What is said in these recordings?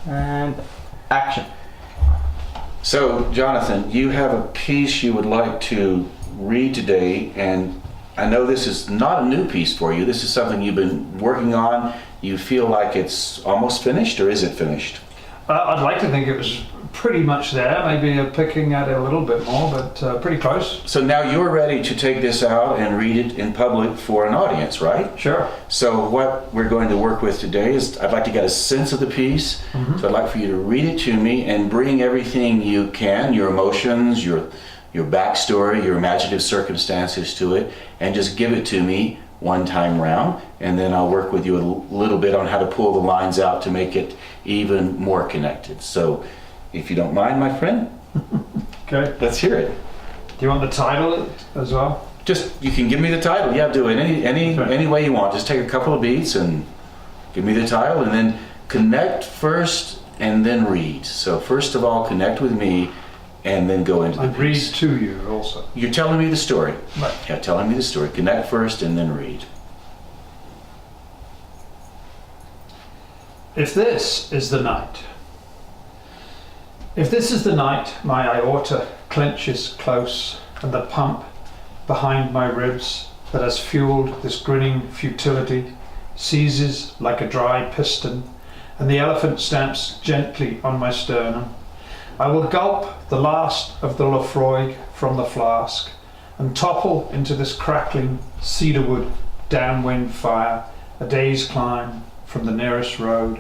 And action. So, Jonathan, you have a piece you would like to read today, and I know this is not a new piece for you. This is something you've been working on. You feel like it's almost finished, or is it finished? I'd like to think it was pretty much there, maybe picking at it a little bit more, but pretty close. So now you're ready to take this out and read it in public for an audience, right? Sure. So what we're going to work with today is I'd like to get a sense of the piece. So I'd like for you to read it to me and bring everything you can, your emotions, your backstory, your imaginative circumstances to it, and just give it to me one time round, and then I'll work with you a little bit on how to pull the lines out to make it even more connected. So if you don't mind, my friend, Okay. let's hear it. Do you want the title as well? Just, you can give me the title. Yeah, do it any way you want. Just take a couple of beats and give me the title, and then connect first and then read. So first of all, connect with me and then go into the And read piece. to you also. You're telling me the story. Right. Yeah, telling me the story. Connect first and then read. If this is the night. If this is the night my aorta clenches close, and the pump behind my ribs that has fueled this grinning futility seizes like a dry piston, and the elephant stamps gently on my sternum, I will gulp the last of the Lafroig from the flask and topple into this crackling cedarwood downwind fire, a day's climb from the nearest road,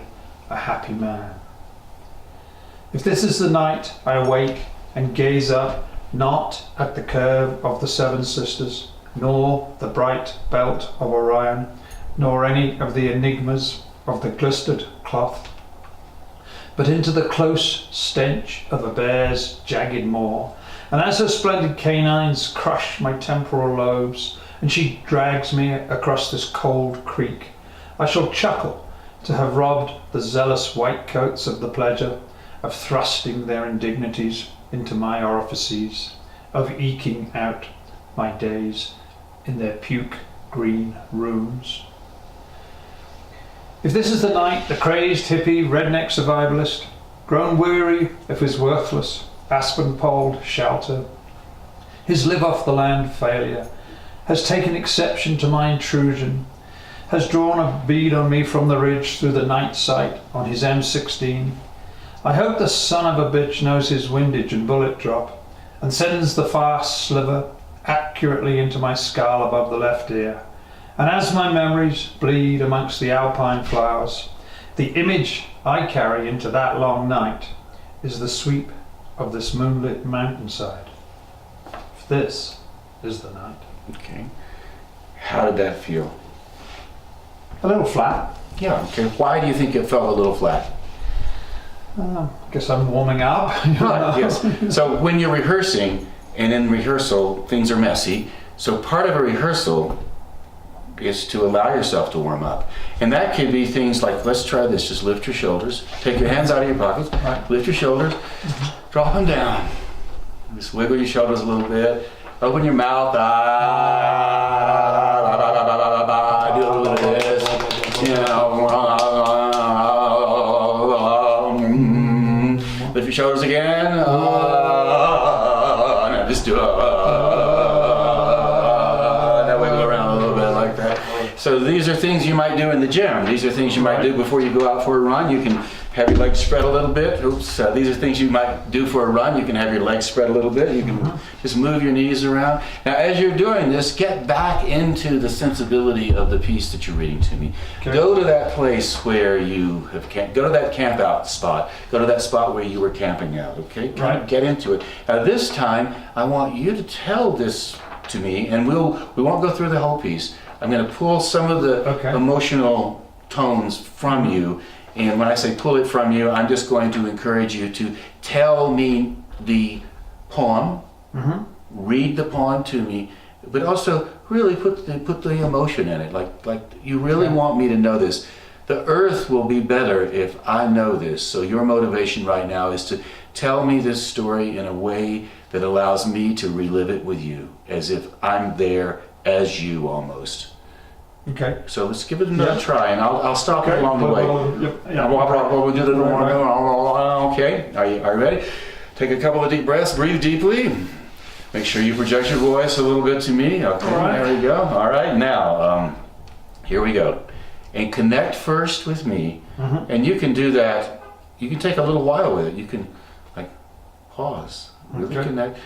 a happy man. If this is the night I awake and gaze up, not at the curve of the Seven Sisters, nor the bright belt of Orion, nor any of the enigmas of the glistered cloth, but into the close stench of a bear's jagged maw, and as her splendid canines crush my temporal lobes, and she drags me across this cold creek, I shall chuckle to have robbed the zealous whitecoats of the pleasure of thrusting their indignities into my orifices, of eking out my days in their puke-green rooms. If this is the night the crazed hippie redneck survivalist, grown weary of his worthless aspen-poled shelter, his live-off-the-land failure, has taken exception to my intrusion, has drawn a bead on me from the ridge through the night sight on his M16, I hope the son of a bitch knows his windage and bullet drop, and sends the fast sliver accurately into my skull above the left ear. And as my memories bleed amongst the alpine flowers, the image I carry into that long night is the sweep of this moonlit mountainside. If this is the night. Okay. How did that feel? A little flat. Yeah, okay. Why do you think it felt a little flat? I guess I'm warming up. Right, yes. So when you're rehearsing, and in rehearsal, things are messy. So part of a rehearsal is to allow yourself to warm up. And that could be things like, let's try this, just lift your shoulders, take your hands out of your pockets, lift your shoulders, drop them down. Just wiggle your shoulders a little bit, open your mouth, do a little bit of this, you know, lift your shoulders again, now just do So these are things you might do in the gym. These are things you might do before you go out for a run. You can have your legs spread a little bit. Oops. These are things you might do for a run. You can have your legs spread a little bit. You can just move your knees around. Now, as you're doing this, get back into the sensibility of the piece that you're reading to me. Okay. Go to that place where you have go to that camp out spot. Go to that spot where you were camping out. Okay. Right. Get into it. Now, this time, I want you to tell this to me, and we won't go through the whole piece. I'm going to pull some of the emotional tones from you, and when I say pull it from you, I'm just going to encourage you to tell me the poem, read the poem to me, but also really put the emotion in it. Like you really want me to know this. The earth will be better if I know this. So your motivation right now is to tell me this story in a way that allows me to relive it with you, as if I'm there as you almost. Okay. So let's give it another Yeah. try, and I'll stop you along the way. We'll do the okay. Are you ready? Take a couple of deep breaths. Breathe deeply. Make sure you project your voice a little bit to me. Okay. All right. There we go. All right. Now, here we go. And connect first with me, and you can do that. You can take a little while with it. You can like pause, really connect,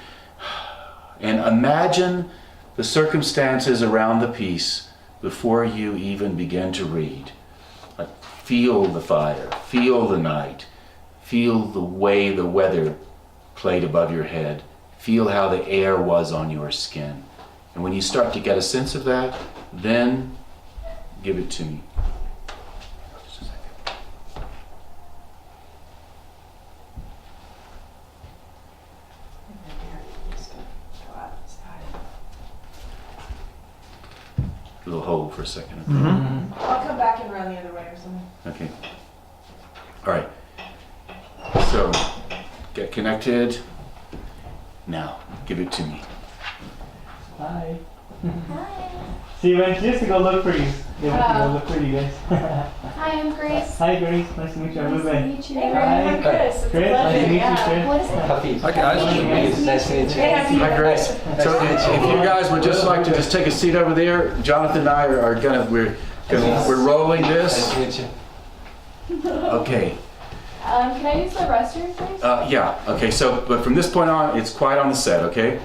and imagine the circumstances around the piece before you even begin to read. Like feel the fire, feel the night, feel the way the weather played above your head, feel how the air was on your skin. And when you start to get a sense of that, then give it to me. Just a second. A little hold for a second. I'll come back and run the other way or something. Okay. All right. So, get connected. Now, give it to me. Hi. Hi. So you went just to go look for you. They went to go look for you guys. Hi, I'm Grace. Hi Grace, nice to meet you. I'm Nice to Ruben. meet you. Hi. I'm Chris. It's a Chris, nice to pleasure. meet you, Yeah. Chris. What is it? Hi guys. Nice to meet you. Hi, Grace. So, if you guys would just like to just take a seat over there, Jonathan and I we're rolling this. Nice to meet you. Okay. Can I use the restroom, please? Yeah. Okay. So, but from this point on, it's quiet on the set. Okay.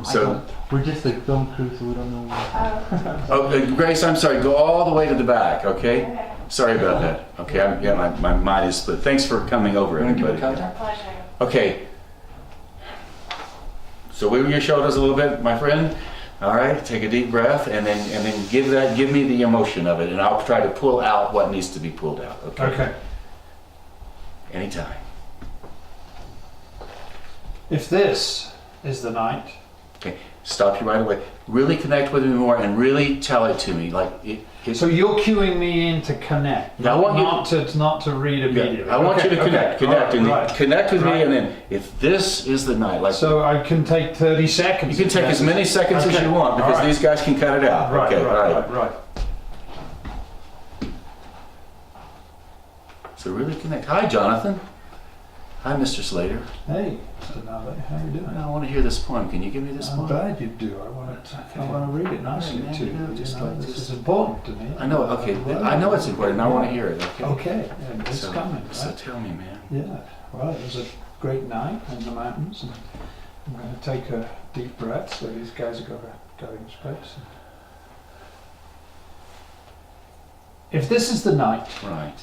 So, We're just a film crew, so we don't know. Grace, I'm sorry. Go all the way to the back. Okay. Okay. Sorry about that. Okay. My mind is split. Thanks for coming over, everybody. Our pleasure. Okay. So wiggle your shoulders a little bit, my friend. All right. Take a deep breath, and then give me the emotion of it, and I'll try to pull out what needs to be pulled out. Okay. Okay. Anytime. If this is the night, Okay. Stop you right away. Really connect with me more, and really tell it to me. Like it. so you're cueing me in to connect, Yeah, I want you not to read immediately. I want you to connect, and Right. connect with me, Right. and then if this is the night, like So I can take 30 seconds. you can take as many seconds as Okay. you want, because All right. these guys can cut it out. Right, Okay. right, All right. right. So really connect. Hi, Jonathan. Hi, Mr. Slater. Hey, Mr. Nally, how you doing? I want to hear this poem. Can you give me this I'm poem? glad you do. I want to read it nicely Yeah, to you. you know, just like this this. is important to me. I know. Okay. I know it's important. I want to hear it. Okay. Okay, and it's So, coming. so Right? tell me, man. Yeah. Well, it was a great night in the mountains, and I'm going to take a deep breath so these guys are going to go in space. If this is the night, Right.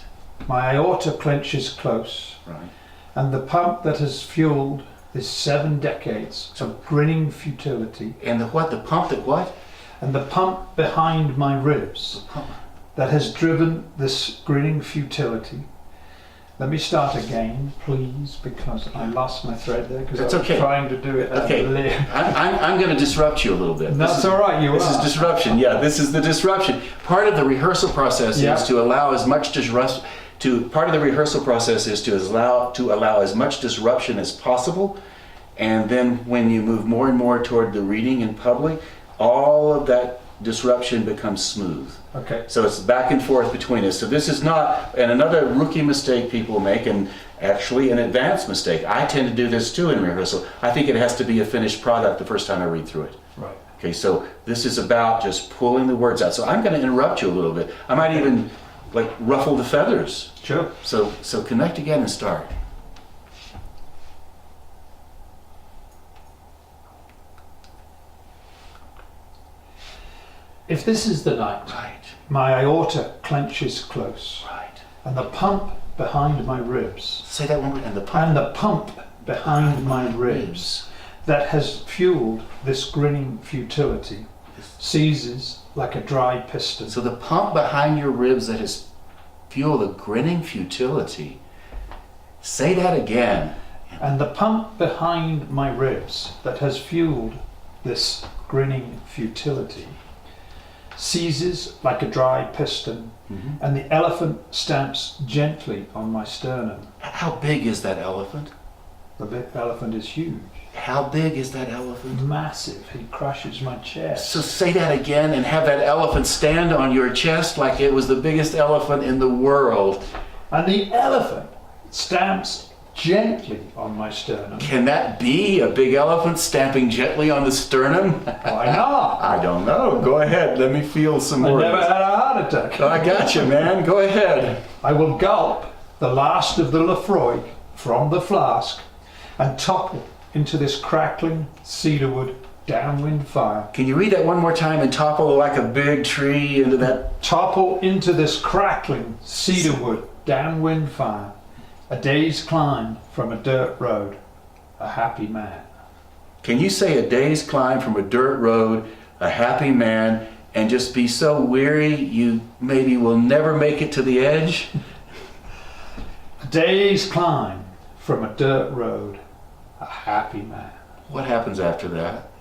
my aorta clenches close, Right. and the pump that has fueled this 7 decades of grinning futility, And the what? The pump that what? and the pump behind my The ribs pump. that has driven this grinning futility. Let me start again, please, because I lost my thread there because I That's was okay. trying to do it Okay. ad lib. I'm going to disrupt you a little bit. That's all right, you This are. is disruption. Yeah, this is the disruption. Part of the rehearsal process Yeah. is to allow as much disruption. Part of the rehearsal process is to allow as much disruption as possible, and then when you move more and more toward the reading in public, all of that disruption becomes smooth. Okay. So it's back and forth between us. So this is not, and another rookie mistake people make, and actually an advanced mistake. I tend to do this too in rehearsal. I think it has to be a finished product the first time I read through it. Right. Okay, so this is about just pulling the words out. So I'm going to interrupt you a little bit. I might even like ruffle the feathers. Sure. So connect again and start. If this is the night, Right, my aorta clenches close, right. and the pump behind my ribs, Say that one more. And the pump. and the pump behind my ribs that has fueled this grinning futility seizes like a dry piston. So the pump behind your ribs that has fueled the grinning futility. Say that again. And the pump behind my ribs that has fueled this grinning futility seizes like a dry piston, Mhm. and the elephant stamps gently on my sternum. How big is that elephant? The elephant is huge. It How big is that elephant? Massive. He crushes my chest. So say that again and have that elephant stand on your chest like it was the biggest elephant in the world. And the elephant stamps gently on my sternum. Can that be a big elephant stamping gently on the sternum? Why not? I don't know. Go ahead. Let me feel some I more. never had a heart attack. I got you, man. Go ahead. I will gulp the last of the Lefroy from the flask and topple into this crackling cedarwood downwind fire. Can you read that one more time and topple like a big tree into that? Topple into this crackling cedarwood downwind fire. A day's climb from a dirt road. A happy man. Can you say a day's climb from a dirt road, a happy man, and just be so weary you maybe will never make it to the edge? A day's climb from a dirt road. A happy man. What happens after that?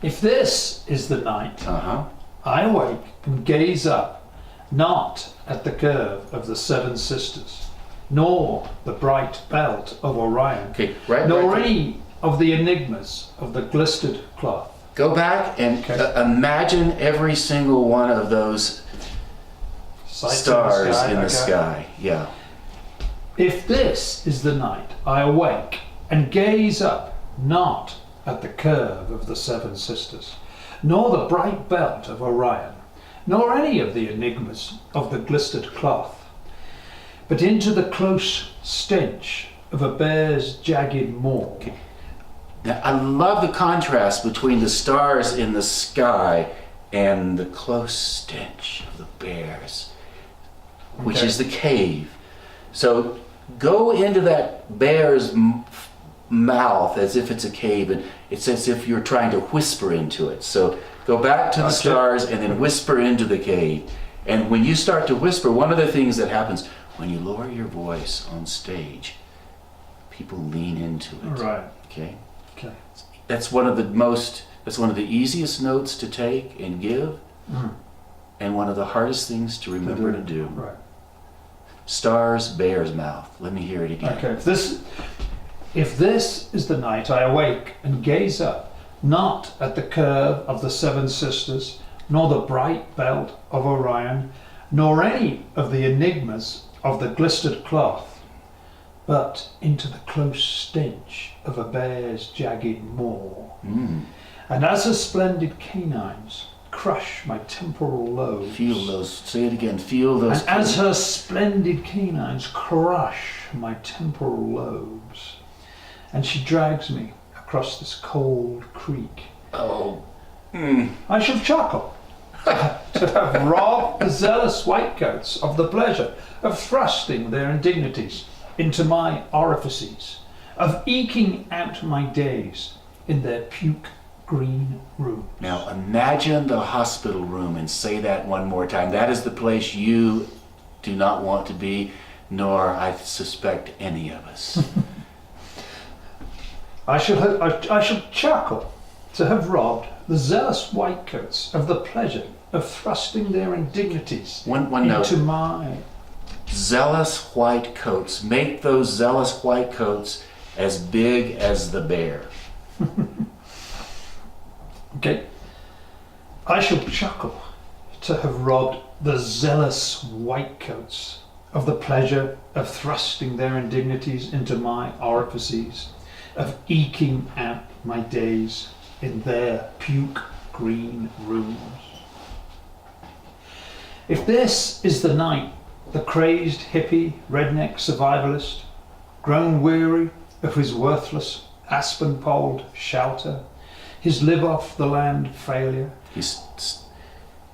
If this is the night, Uh-huh. I awake and gaze up, not at the curve of the Seven Sisters, nor the bright belt of Orion, Okay, right. nor right. any of the enigmas of the glistered cloth. Go back and imagine every single one of those Sights stars in the okay. sky. Yeah. If this is the night, I awake and gaze up, not at the curve of the Seven Sisters, nor the bright belt of Orion, nor any of the enigmas of the glistered cloth, but into the close stench of a bear's jagged maw. Now, I love the contrast between the stars in the sky and the close stench of the bears, which Okay. is the cave. So go into that bear's mouth as if it's a cave, and it's as if you're trying to whisper into it. So go back to the Okay. stars and then whisper into the cave. And when you start to whisper, one of the things that happens when you lower your voice on stage, people lean into it. Right. Okay? Okay. That's one of the easiest notes to take and give, and one of the hardest things to remember to do. Right. Stars, bear's mouth. Let me hear it again. Okay. If this is the night I awake and gaze up, not at the curve of the Seven Sisters, nor the bright belt of Orion, nor any of the enigmas of the glistered cloth, but into the close stench of a bear's jagged maw. And as her splendid canines crush my temporal lobes, Feel those. Say it again. Feel those. and as her splendid canines crush my temporal lobes, and she drags me across this cold creek, Oh. I shall chuckle to have robbed the zealous whitecoats of the pleasure of thrusting their indignities into my orifices, of eking out my days in their puke green room. Now imagine the hospital room and say that one more time. That is the place you do not want to be, nor I suspect any of us. I shall chuckle to have robbed the zealous whitecoats of the pleasure of thrusting their indignities One into note. my... Zealous white coats. Make those zealous white coats as big as the bear. Okay. I shall chuckle to have robbed the zealous whitecoats of the pleasure of thrusting their indignities into my orifices, of eking out my days in their puke green rooms. If this is the night the crazed hippie redneck survivalist, grown weary of his worthless aspen-poled shelter, his live-off-the-land failure,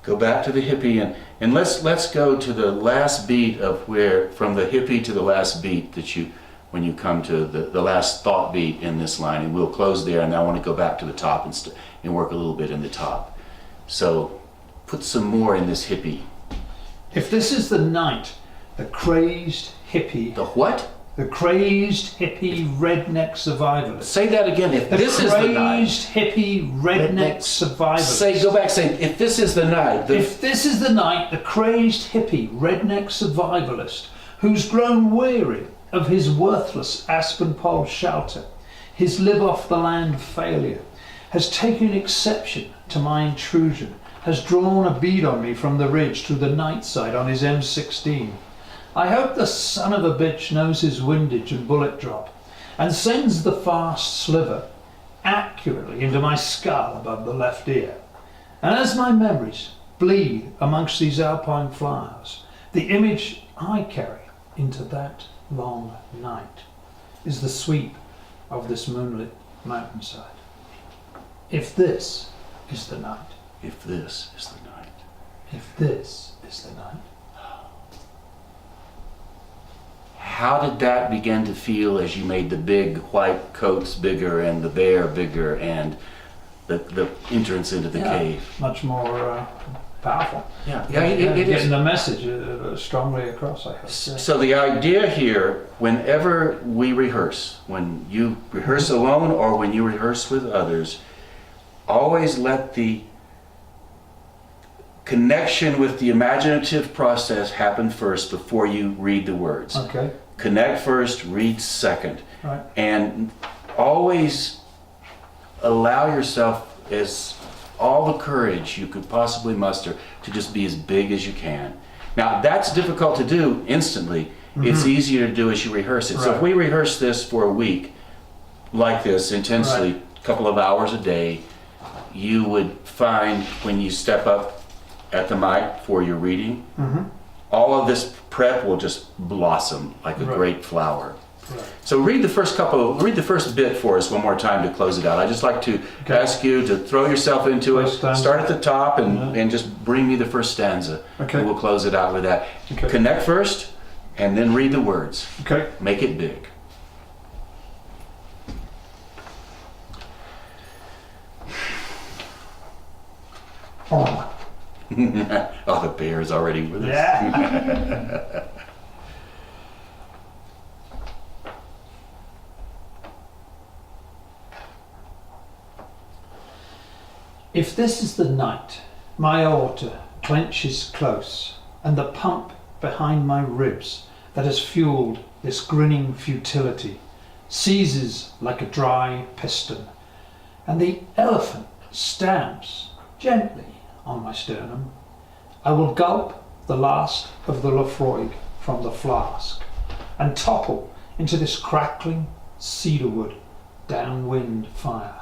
Go back to the hippie and let's go to the last beat of where, from the hippie to the last beat that when you come to the last thought beat in this line, and we'll close there, and I want to go back to the top and work a little bit in the top. So put some more in this hippie. if this is the night the crazed hippie, The what? the crazed hippie redneck survivalist, Say that again. If this is the night. crazed hippie redneck survivalist. Go back, say, if this is the night. If this is the night the crazed hippie redneck survivalist, who's grown weary of his worthless aspen pole shelter, his live off the land failure, has taken exception to my intrusion, has drawn a bead on me from the ridge through the night side on his M16. I hope the son of a bitch knows his windage and bullet drop, and sends the fast sliver accurately into my skull above the left ear. And as my memories bleed amongst these alpine flowers, the image I carry into that long night is the sweep of this moonlit mountainside. If this is the night, If this is the night. if this is the night. How did that begin to feel as you made the big white coats bigger and the bear bigger and the entrance into the cave? Much more powerful. Yeah, it Getting is. the message strongly across, I hope. So the idea here, whenever we rehearse, when you rehearse alone or when you rehearse with others, always let the connection with the imaginative process happen first before you read the words. Okay, Connect first, read second. right. And always allow yourself as all the courage you could possibly muster to just be as big as you can. Now that's difficult to do instantly. It's easier to do as you rehearse it. So if Right. we rehearse this for a week like this intensely, a couple of hours a day, you would find when you step up at the mic for your reading, all of this prep will just blossom like a Right. great flower. Right. So read the first bit for us one more time to close it out. I'd just like to Okay. ask you to throw yourself into it. First stanza. Start at the top and, Yeah. and just bring me the first stanza. Okay. And we'll close it out with that. Okay. Connect first and then read the words. Okay. Make it big. Oh. Oh, the bear's already with us. Yeah. If this is the night, my aorta clenches close, and the pump behind my ribs that has fueled this grinning futility seizes like a dry piston, and the elephant stamps gently on my sternum, I will gulp the last of the Lafroig from the flask and topple into this crackling cedarwood downwind fire.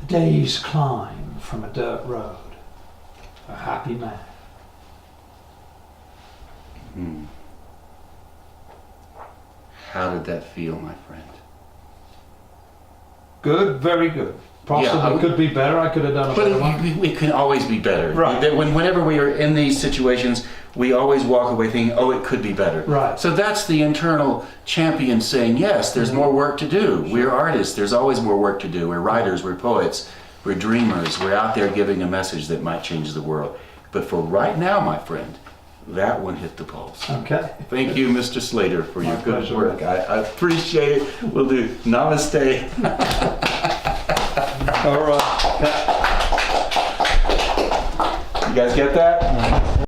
A day's climb from a dirt road. A happy man. Hmm. How did that feel, my friend? Good, very good. Possibly Yeah, could be better. I could have done a better But one. we can always be better. Right. Whenever we are in these situations, we always walk away thinking, oh, it could be better. Right. So that's the internal champion saying, yes, there's more work to do. We're artists. There's always more work to do. We're writers. We're poets. We're dreamers. We're out there giving a message that might change the world. But for right now, my friend, that one hit the pulse. Okay. Thank you, Mr. Slater, for your My good pleasure. work. I appreciate it. We'll do namaste. All right. You guys get that?